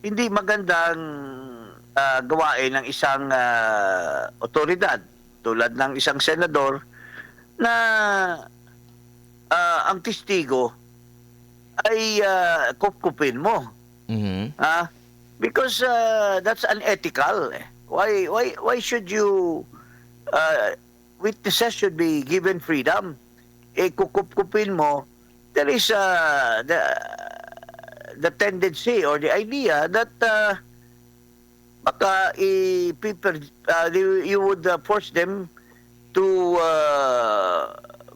hindi magandang gawain ng isang otoridad tulad ng isang senador na ang testigo ay kupkupin mo. Mhm. Because that's unethical. Why should you witnesses should be given freedom? Kukupkupin mo, there is the tendency or the idea that baka you would force them to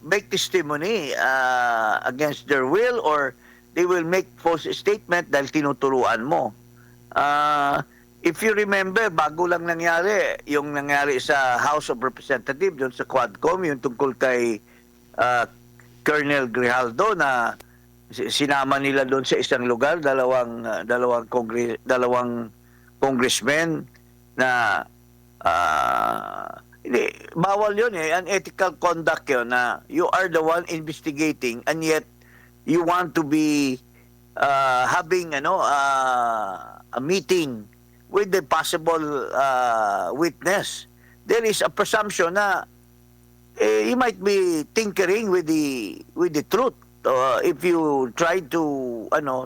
make testimony against their will, or they will make false statement dahil tinuturuan mo. If you remember, bago lang nangyari, yung nangyari sa House of Representatives, doon sa Quadcom, yung tungkol kay Colonel Grijaldo na sinama nila doon sa isang lugar, dalawang congressmen na hindi, bawal yun unethical conduct yun na you are the one investigating and yet you want to be having a meeting with the possible witness. There is a presumption na you might be tinkering with the truth. If you try to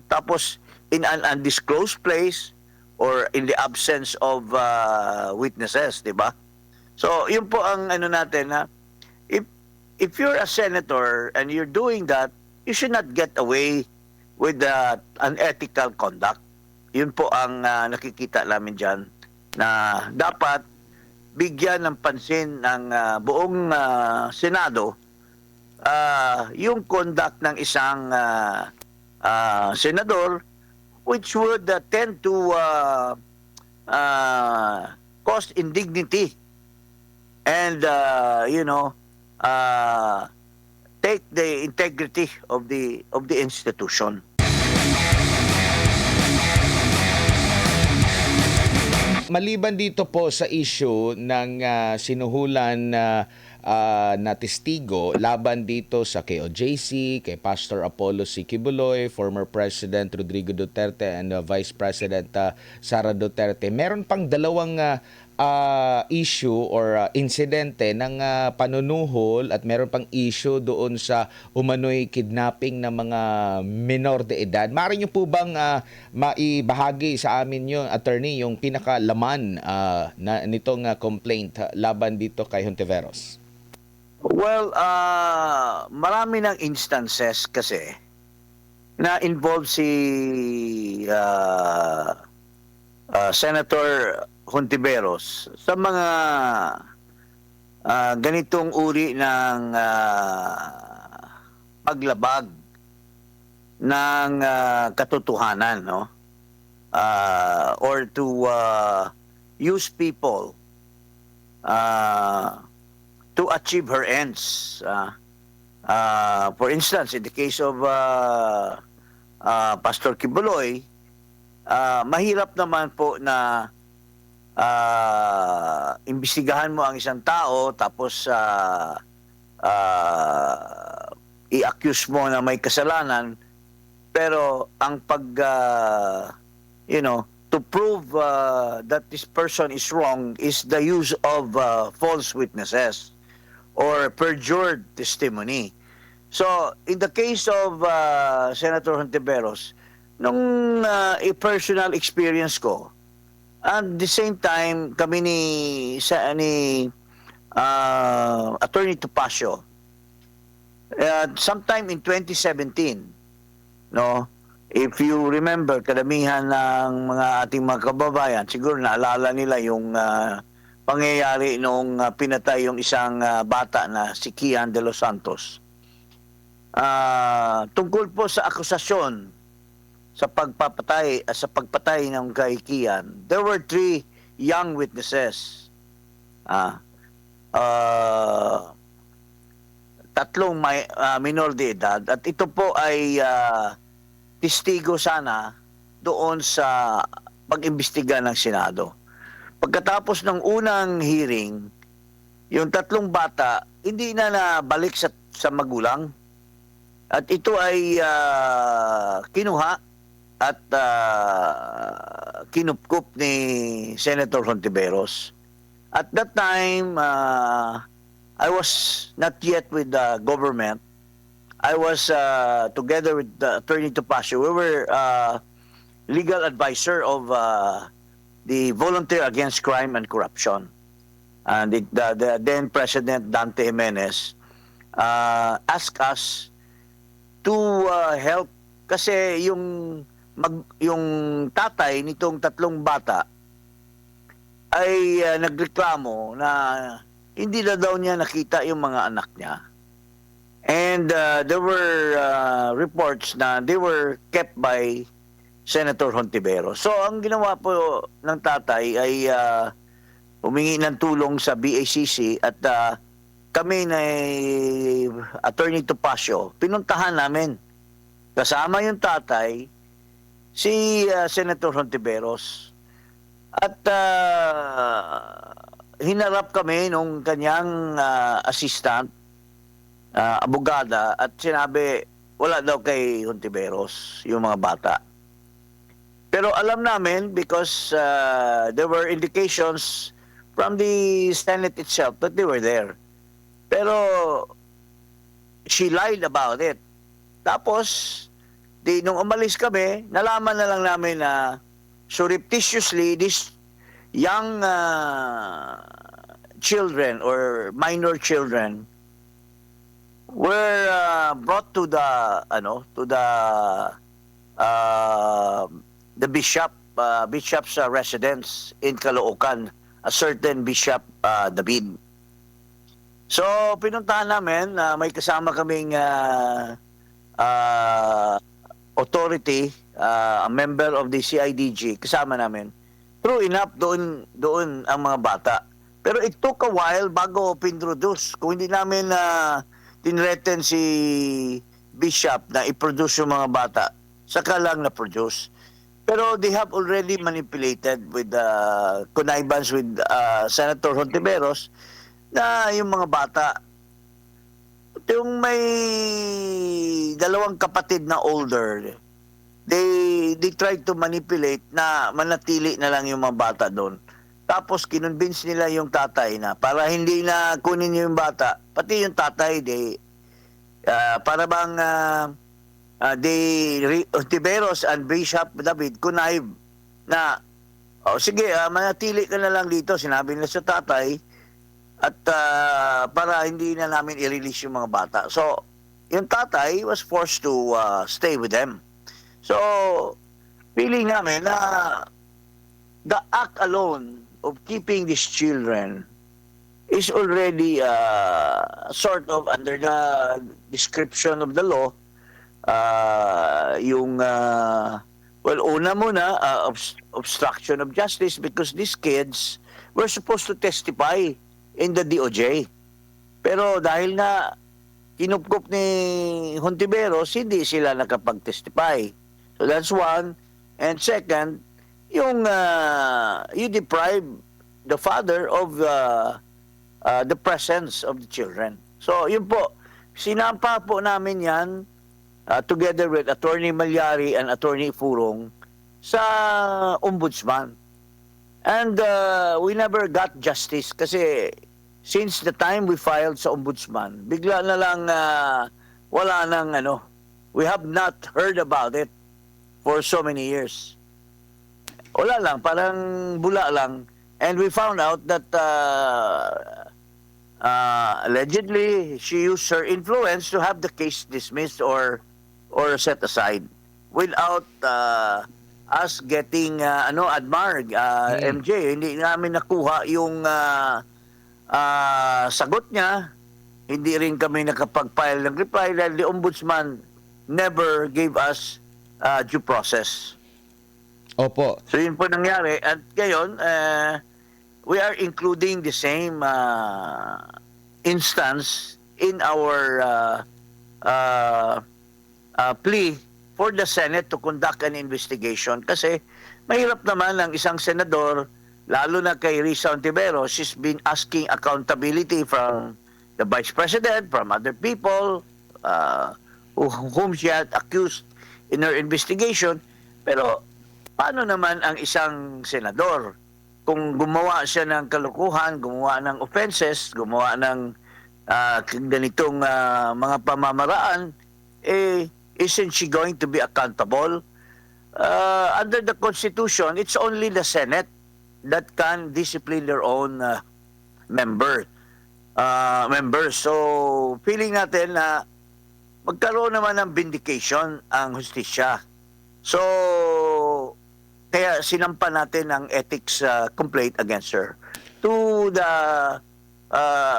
tapos in an undisclosed place or in the absence of witnesses, di ba? So, yun po ang natin na if you're a senator and you're doing that, you should not get away with unethical conduct. Yun po ang nakikita namin dyan na dapat bigyan ng pansin ng buong Senado yung conduct ng isang senador, which would tend to cause indignity and take the integrity of the institution. Maliban dito po sa issue ng sinuhulan na testigo laban dito sa kay OJC, kay Pastor Apollo C. Quiboloy, former President Rodrigo Duterte and Vice President Sara Duterte, meron pang dalawang issue or insidente ng panunuhol at meron pang issue doon sa umano'y kidnapping ng mga minor de edad. Maaari niyo po bang maibahagi sa amin yung attorney yung pinakalaman nitong complaint laban dito kay Hontiveros? Well, marami ng instances kasi na involved si Senator Hontiveros sa mga ganitong uri ng paglabag ng katotohanan, no? Or to use people to achieve her ends. For instance, in the case of Pastor Quiboloy, mahirap naman po na imbestigahan mo ang isang tao tapos i-accuse mo na may kasalanan, pero ang to prove that this person is wrong is the use of false witnesses or perjured testimony. So, in the case of Senator Hontiveros, nung personal experience ko, at the same time, kami ni Attorney Topacio, sometime in 2017, no? If you remember, kadamihan ng ating mga kababayan, siguro naalala nila yung pangyayari nung pinatay yung isang bata na si Kian de los Santos. Tungkol po sa akusasyon sa pagpatay ng kay Kian, there were 3 young witnesses. Tatlong minor de edad, at ito po ay testigo sana doon sa pag-imbestiga ng Senado. Pagkatapos ng unang hearing, yung 3 bata hindi na nabalik sa magulang, at ito ay kinuha at kinupkup ni Senator Hontiveros. At that time, I was not yet with the government. I was together with Attorney Topacio. We were legal advisor of the Volunteer Against Crime and Corruption. And the then President Dante Jimenez asked us to help kasi yung tatay nitong tatlong bata ay nagreklamo na hindi na daw niya nakita yung mga anak niya. And there were reports na they were kept by Senator Hontiveros. So ang ginawa po ng tatay ay humingi ng tulong sa BACC at kami na Attorney Topacio, pinuntahan namin. Kasama yung tatay, si Senator Hontiveros. At hinarap kami nung kanyang assistant, abogada, at sinabi, wala daw kay Hontiveros yung mga bata. Pero alam namin because there were indications from the Senate itself that they were there. Pero she lied about it. Tapos, nung umalis kami, nalaman na lang namin na surreptitiously these young children or minor children were brought to the bishop's residence in Caloocan, a certain Bishop David. So pinuntahan namin, may kasama kaming authority, a member of the CIDG, kasama namin. True enough, doon ang mga bata. Pero it took a while bago pinroduce. Kung hindi namin tinreten si Bishop na i-produce yung mga bata, saka lang na-produce. Pero they have already manipulated with connivance with Senator Hontiveros na yung mga bata, yung may dalawang kapatid na older, they tried to manipulate na manatili na lang yung mga bata doon. Tapos kinonvince nila yung tatay na para hindi na kunin yung bata, pati yung tatay, para bang Hontiveros and Bishop David connive na, sige, manatili ka na lang dito, sinabi nila sa tatay, at para hindi na namin i-release yung mga bata. So, yung tatay was forced to stay with them. So, feeling namin na the act alone of keeping these children is already sort of under the description of the law. Una muna, obstruction of justice because these kids were supposed to testify in the DOJ. Pero dahil na kinupkup ni Hontiveros, hindi sila nakapag-testify. So that's one. And second, you deprive the father of the presence of the children. So yun po, sinampa po namin yan together with Attorney Malyari and Attorney Furong sa ombudsman. And we never got justice kasi since the time we filed sa ombudsman, bigla na lang wala nang we have not heard about it for so many years. Wala lang, parang bula lang. And we found out that allegedly she used her influence to have the case dismissed or set aside without us getting admarg, MJ. Hindi namin nakuha yung sagot niya. Hindi rin kami nakapag-file ng reply dahil the ombudsman never gave us due process. Opo. So yun po nangyari. At ngayon, we are including the same instance in our plea for the Senate to conduct an investigation kasi mahirap naman ang isang senador, lalo na kay Risa Hontiveros, she's been asking accountability from the Vice President, from other people whom she had accused in her investigation. Pero paano naman ang isang senador? Kung gumawa siya ng kalukuhan, gumawa ng offenses, gumawa ng ganitong mga pamamaraan, isn't she going to be accountable? Under the Constitution, it's only the Senate that can discipline their own members. So, feeling natin na magkaroon naman ng vindication ang hustisya. So, kaya sinampa natin ang ethics complaint against her to the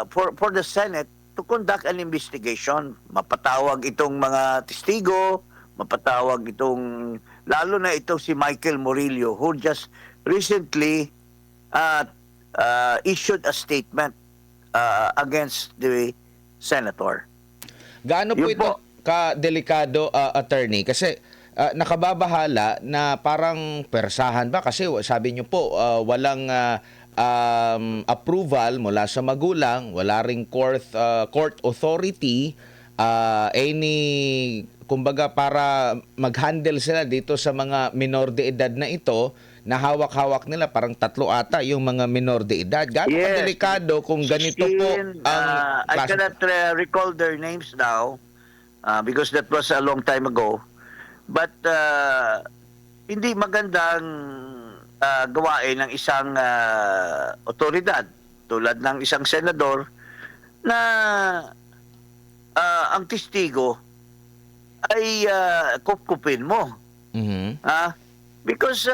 for the Senate to conduct an investigation. Mapatawag itong mga testigo, mapatawag itong lalo na ito si Michael Murillo who just recently issued a statement against the senator. Gaano po Yun ito po. ka-delikado, attorney? Kasi nakababahala na parang persahan ba? Kasi sabi niyo po, walang approval mula sa magulang, wala ring court authority, kumbaga para mag-handle sila dito sa mga minor de edad na ito, na hawak-hawak nila, parang 3 ata yung mga minor de edad. Gaano Yes. ka-delikado kung ganito po ang I klase- cannot recall their names now because that was a long time ago. But hindi magandang gawain ng isang otoridad tulad ng isang senador na ang testigo ay kupkupin mo. Mhm. Because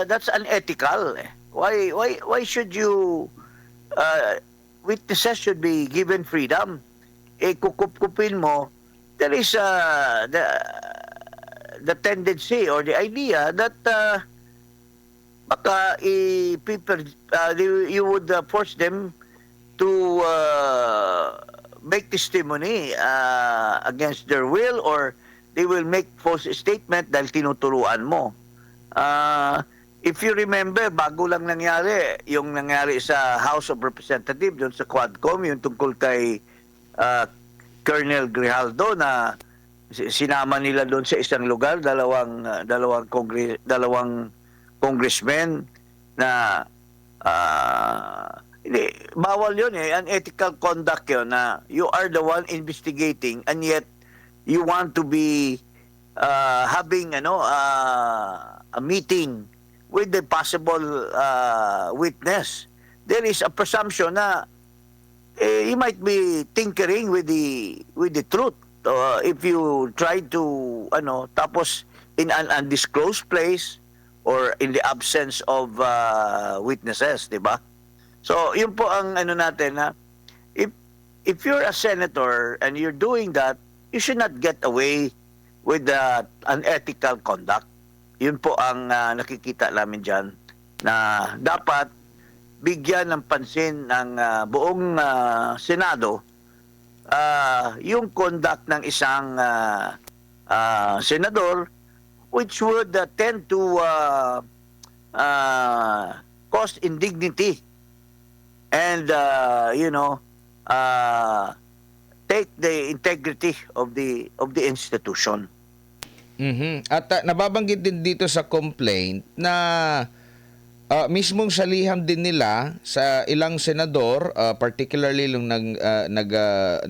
that's unethical. Why should you witnesses should be given freedom? Kukup-kupin mo, there is the tendency or the idea that baka you would force them to make testimony against their will, or they will make false statement dahil tinuturuan mo. If you remember, bago lang nangyari, yung nangyari sa House of Representatives, doon sa Quadcom, yung tungkol kay Colonel Grijaldo na sinama nila doon sa isang lugar, dalawang congressmen na hindi, bawal yun unethical conduct yun na you are the one investigating and yet you want to be having a meeting with the possible witness. There is a presumption na you might be tinkering with the truth. If you try to tapos in an undisclosed place or in the absence of witnesses, di ba? So, yun po ang natin na if you're a senator and you're doing that, you should not get away with unethical conduct. Yun po ang nakikita namin dyan na dapat bigyan ng pansin ng buong Senado yung conduct ng isang senador which would tend to cause indignity and take the integrity of the institution. Mhm. At nababanggit din dito sa complaint na mismong sa liham din nila sa ilang senador, particularly nung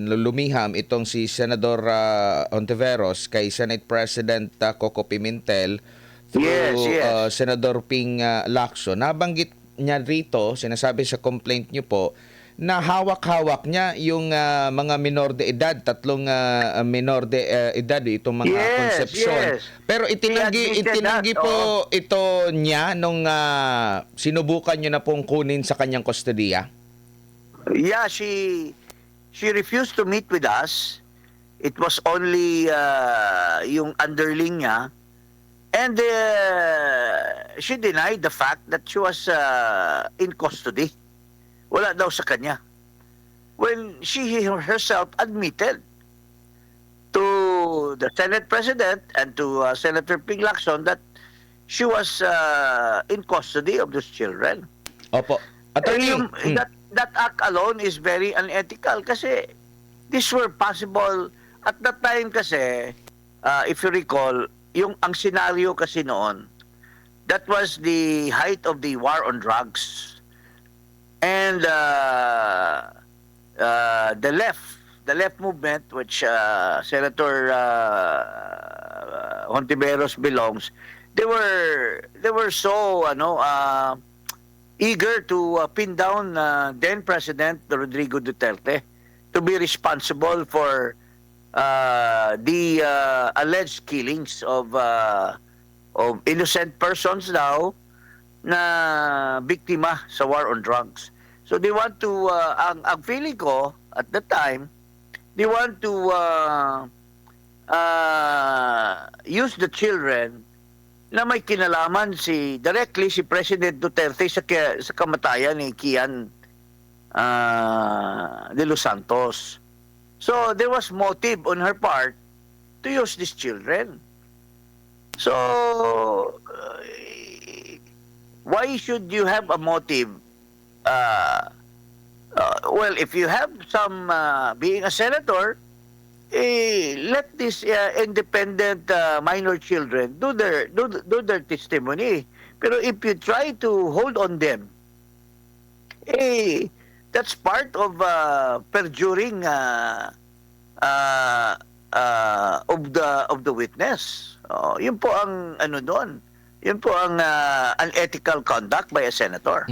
lumiham itong si Senador Ontiveros kay Senate President Coco Pimentel through Yes. Senador Ping Lacson. Nabanggit niya rito, sinasabi sa complaint niyo po, na hawak-hawak niya yung mga minor de edad, 3 minor de edad, itong mga konsepsyon. Yes. Pero itinanggi po ito niya nung sinubukan niyo na pong kunin sa kanyang kustodiya? Yeah, she refused to meet with us. It was only yung underling niya. And she denied the fact that she was in custody. Wala daw sa kanya. When she herself admitted to the Senate President and to Senator Ping Lacson that she was in custody of those children. Opo. Attorney, That act alone is very unethical kasi these were possible at that time kasi if you recall ang senaryo kasi noon that was the height of the war on drugs. And the left movement, which Senator Hontiveros belongs, they were so eager to pin down then President Rodrigo Duterte to be responsible for the alleged killings of innocent persons daw na biktima sa war on drugs. So they want to, ang feeling ko at the time, they want to use the children na may kinalaman directly si President Duterte sa kamatayan ni Kian de Los Santos. So there was motive on her part to use these children. So why should you have a motive? Well, if you have some being a senator, let these independent minor children do their testimony. Pero if you try to hold on them, that's part of perjuring of the witness. Yun po ang ano doon. Yun po ang unethical conduct by a senator.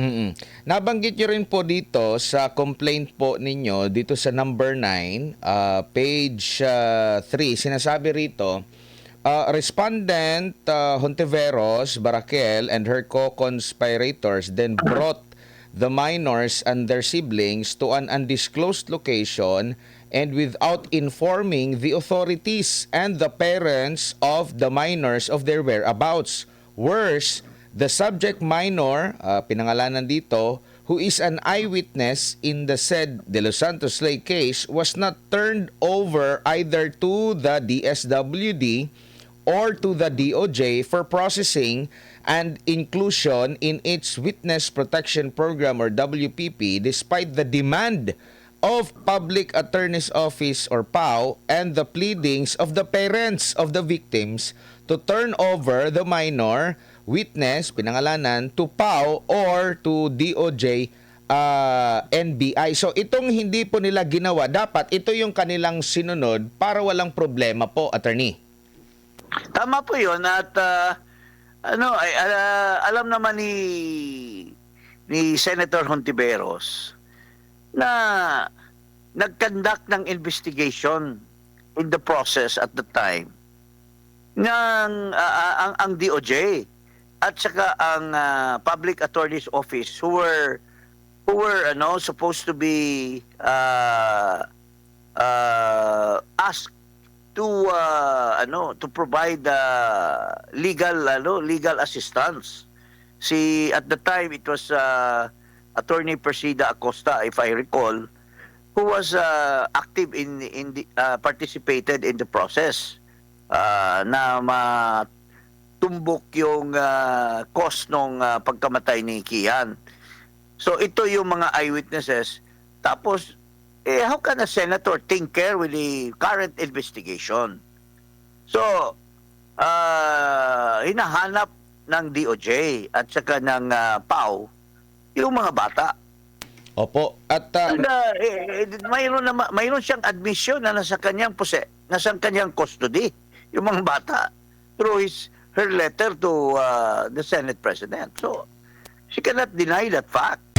Nabanggit nyo rin po dito sa complaint po ninyo, dito sa number 9, page 3, sinasabi rito, Respondent Hontiveros Barakel and her co-conspirators then brought the minors and their siblings to an undisclosed location and without informing the authorities and the parents of the minors of their whereabouts. Worse, the subject minor, pinangalanan dito, who is an eyewitness in the said De Los Santos Lake case, was not turned over either to the DSWD or to the DOJ for processing and inclusion in its Witness Protection Program or WPP despite the demand of Public Attorney's Office or PAO and the pleadings of the parents of the victims to turn over the minor witness, pinangalanan, to PAO or to DOJ, NBI. So itong hindi po nila ginawa, dapat ito yung kanilang sinunod para walang problema po, attorney. Tama po yun at alam naman ni Senator Hontiveros na nag-conduct ng investigation in the process at the time ng ang DOJ at saka ang Public Attorney's Office who were supposed to be asked to provide legal assistance. At the time it was Attorney Persida Acosta, if I recall, who was active participated in the process na matumbok yung cause ng pagkamatay ni Kian. So ito yung mga eyewitnesses. Tapos, how can a senator think care with the current investigation? So, hinahanap ng DOJ at saka ng PAO yung mga bata. Opo. At mayroon siyang admission na nasa kanyang custody yung mga bata through her letter to the Senate President. So she cannot deny that fact.